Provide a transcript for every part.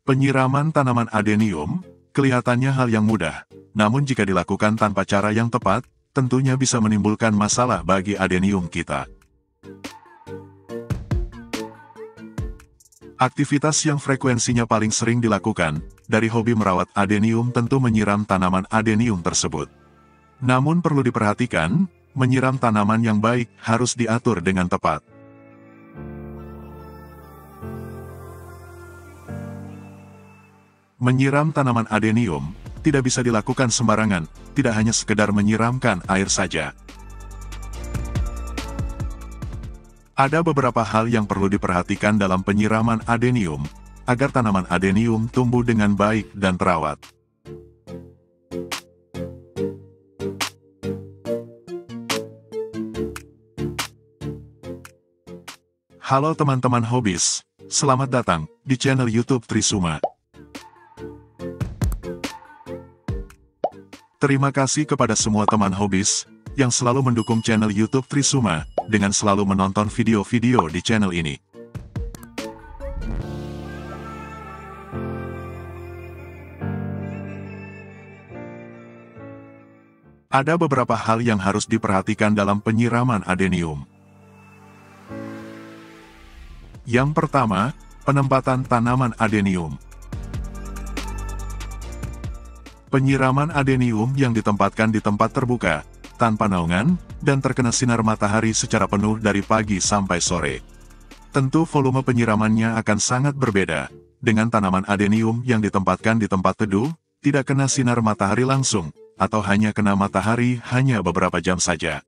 Penyiraman tanaman adenium, kelihatannya hal yang mudah, namun jika dilakukan tanpa cara yang tepat, tentunya bisa menimbulkan masalah bagi adenium kita. Aktivitas yang frekuensinya paling sering dilakukan, dari hobi merawat adenium tentu menyiram tanaman adenium tersebut. Namun perlu diperhatikan, menyiram tanaman yang baik harus diatur dengan tepat. Menyiram tanaman adenium tidak bisa dilakukan sembarangan, tidak hanya sekedar menyiramkan air saja. Ada beberapa hal yang perlu diperhatikan dalam penyiraman adenium, agar tanaman adenium tumbuh dengan baik dan terawat. Halo teman-teman hobis, selamat datang di channel YouTube Trisuma. Terima kasih kepada semua teman hobis yang selalu mendukung channel YouTube Trisuma dengan selalu menonton video-video di channel ini. Ada beberapa hal yang harus diperhatikan dalam penyiraman adenium. Yang pertama, penempatan tanaman adenium. Penyiraman adenium yang ditempatkan di tempat terbuka, tanpa naungan, dan terkena sinar matahari secara penuh dari pagi sampai sore. Tentu volume penyiramannya akan sangat berbeda, dengan tanaman adenium yang ditempatkan di tempat teduh, tidak kena sinar matahari langsung, atau hanya kena matahari hanya beberapa jam saja.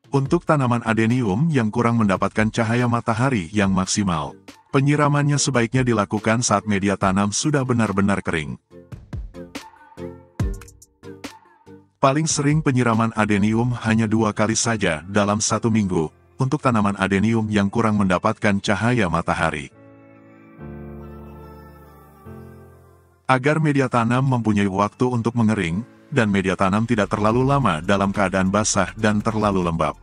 Untuk tanaman adenium yang kurang mendapatkan cahaya matahari yang maksimal, penyiramannya sebaiknya dilakukan saat media tanam sudah benar-benar kering. Paling sering penyiraman adenium hanya 2 kali saja dalam 1 minggu, untuk tanaman adenium yang kurang mendapatkan cahaya matahari. Agar media tanam mempunyai waktu untuk mengering, dan media tanam tidak terlalu lama dalam keadaan basah dan terlalu lembab.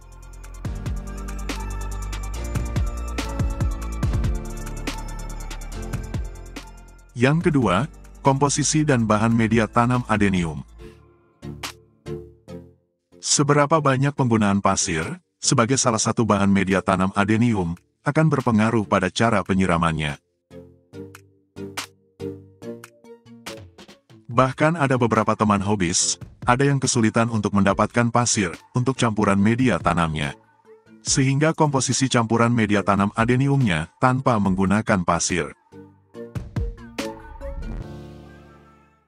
Yang kedua, komposisi dan bahan media tanam adenium. Seberapa banyak penggunaan pasir, sebagai salah satu bahan media tanam adenium, akan berpengaruh pada cara penyiramannya. Bahkan ada beberapa teman hobis, ada yang kesulitan untuk mendapatkan pasir untuk campuran media tanamnya. Sehingga komposisi campuran media tanam adeniumnya tanpa menggunakan pasir.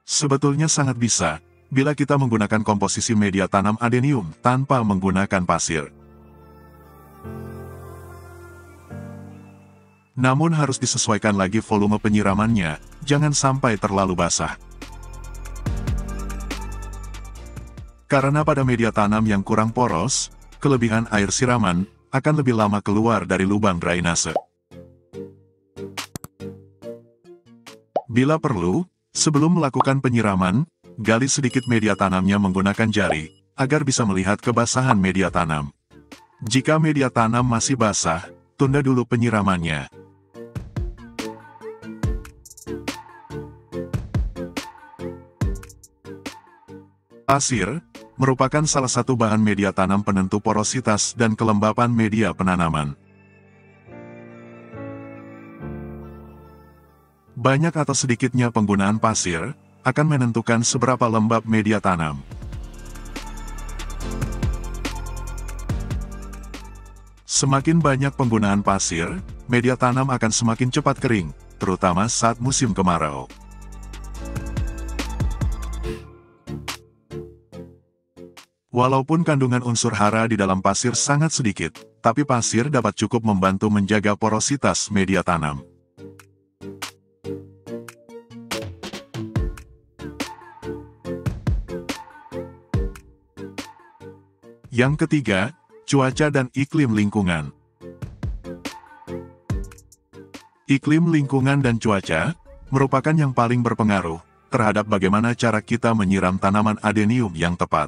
Sebetulnya sangat bisa, bila kita menggunakan komposisi media tanam adenium tanpa menggunakan pasir. Namun harus disesuaikan lagi volume penyiramannya, jangan sampai terlalu basah. Karena pada media tanam yang kurang poros, kelebihan air siraman akan lebih lama keluar dari lubang drainase. Bila perlu, sebelum melakukan penyiraman, gali sedikit media tanamnya menggunakan jari, agar bisa melihat kebasahan media tanam. Jika media tanam masih basah, tunda dulu penyiramannya. Pasir merupakan salah satu bahan media tanam penentu porositas dan kelembapan media penanaman. Banyak atau sedikitnya penggunaan pasir akan menentukan seberapa lembab media tanam. Semakin banyak penggunaan pasir, media tanam akan semakin cepat kering, terutama saat musim kemarau. Walaupun kandungan unsur hara di dalam pasir sangat sedikit, tapi pasir dapat cukup membantu menjaga porositas media tanam. Yang ketiga, cuaca dan iklim lingkungan. Iklim lingkungan dan cuaca merupakan yang paling berpengaruh terhadap bagaimana cara kita menyiram tanaman adenium yang tepat.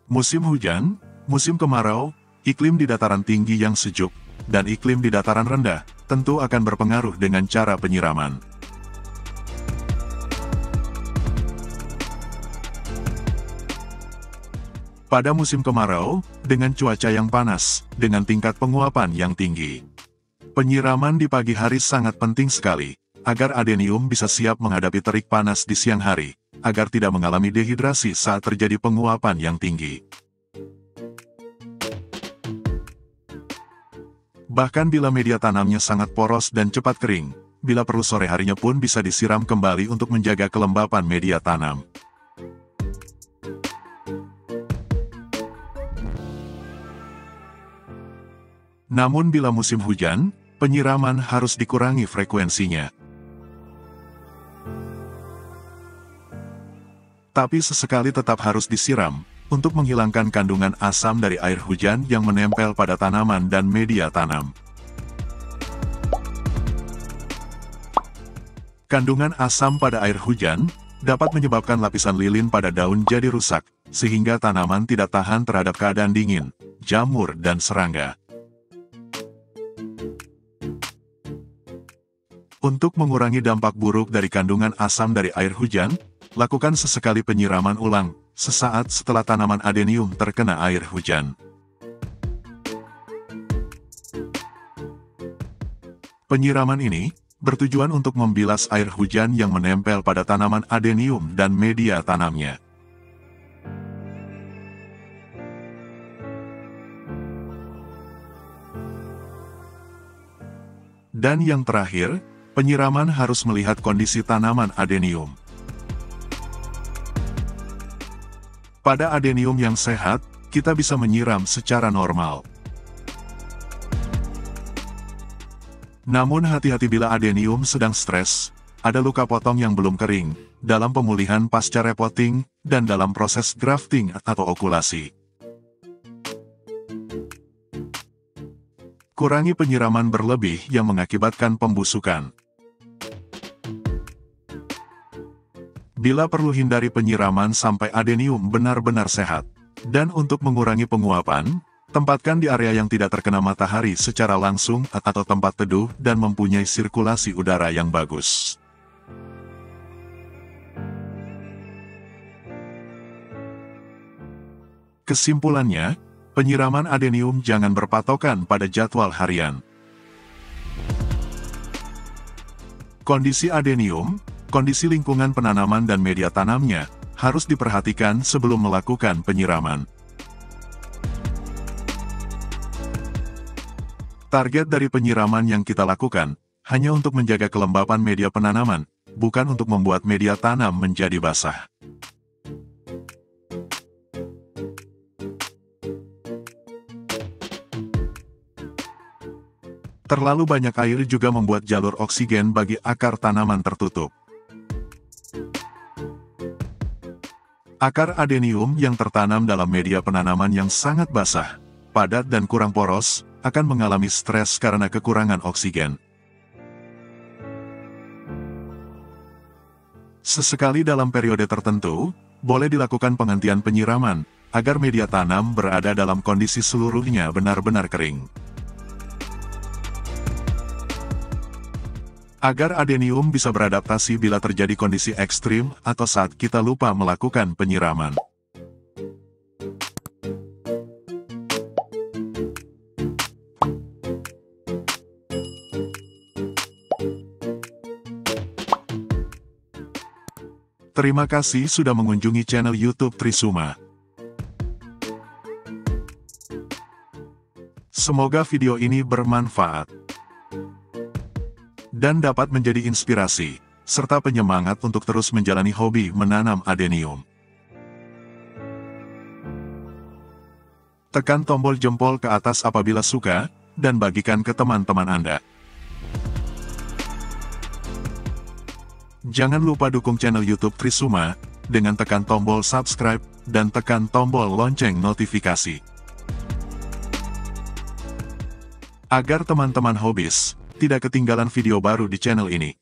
Musim hujan, musim kemarau, Iklim di dataran tinggi yang sejuk, dan iklim di dataran rendah, tentu akan berpengaruh dengan cara penyiraman. Pada musim kemarau, dengan cuaca yang panas, dengan tingkat penguapan yang tinggi, penyiraman di pagi hari sangat penting sekali, agar adenium bisa siap menghadapi terik panas di siang hari, agar tidak mengalami dehidrasi saat terjadi penguapan yang tinggi. Bahkan bila media tanamnya sangat poros dan cepat kering, bila perlu sore harinya pun bisa disiram kembali untuk menjaga kelembapan media tanam. Namun bila musim hujan, penyiraman harus dikurangi frekuensinya. Tapi sesekali tetap harus disiram, untuk menghilangkan kandungan asam dari air hujan yang menempel pada tanaman dan media tanam. Kandungan asam pada air hujan dapat menyebabkan lapisan lilin pada daun jadi rusak, sehingga tanaman tidak tahan terhadap keadaan dingin, jamur dan serangga. Untuk mengurangi dampak buruk dari kandungan asam dari air hujan, lakukan sesekali penyiraman ulang, sesaat setelah tanaman adenium terkena air hujan. Penyiraman ini bertujuan untuk membilas air hujan yang menempel pada tanaman adenium dan media tanamnya. Dan yang terakhir, penyiraman harus melihat kondisi tanaman adenium. Pada adenium yang sehat, kita bisa menyiram secara normal. Namun hati-hati bila adenium sedang stres, ada luka potong yang belum kering, dalam pemulihan pasca repotting, dan dalam proses grafting atau okulasi. Kurangi penyiraman berlebih yang mengakibatkan pembusukan. Bila perlu hindari penyiraman sampai adenium benar-benar sehat. Dan untuk mengurangi penguapan, tempatkan di area yang tidak terkena matahari secara langsung atau tempat teduh dan mempunyai sirkulasi udara yang bagus. Kesimpulannya, penyiraman adenium jangan berpatokan pada jadwal harian. Kondisi adenium, kondisi lingkungan penanaman dan media tanamnya, harus diperhatikan sebelum melakukan penyiraman. Target dari penyiraman yang kita lakukan, hanya untuk menjaga kelembapan media penanaman, bukan untuk membuat media tanam menjadi basah. Terlalu banyak air juga membuat jalur oksigen bagi akar tanaman tertutup. Akar adenium yang tertanam dalam media penanaman yang sangat basah, padat dan kurang poros, akan mengalami stres karena kekurangan oksigen. Sesekali dalam periode tertentu, boleh dilakukan penghentian penyiraman, agar media tanam berada dalam kondisi seluruhnya benar-benar kering. Agar adenium bisa beradaptasi bila terjadi kondisi ekstrim atau saat kita lupa melakukan penyiraman. Terima kasih sudah mengunjungi channel YouTube Trisuma. Semoga video ini bermanfaat dan dapat menjadi inspirasi, serta penyemangat untuk terus menjalani hobi menanam adenium. Tekan tombol jempol ke atas apabila suka, dan bagikan ke teman-teman Anda. Jangan lupa dukung channel YouTube Trisuma, dengan tekan tombol subscribe, dan tekan tombol lonceng notifikasi. Agar teman-teman hobis tidak ketinggalan video baru di channel ini.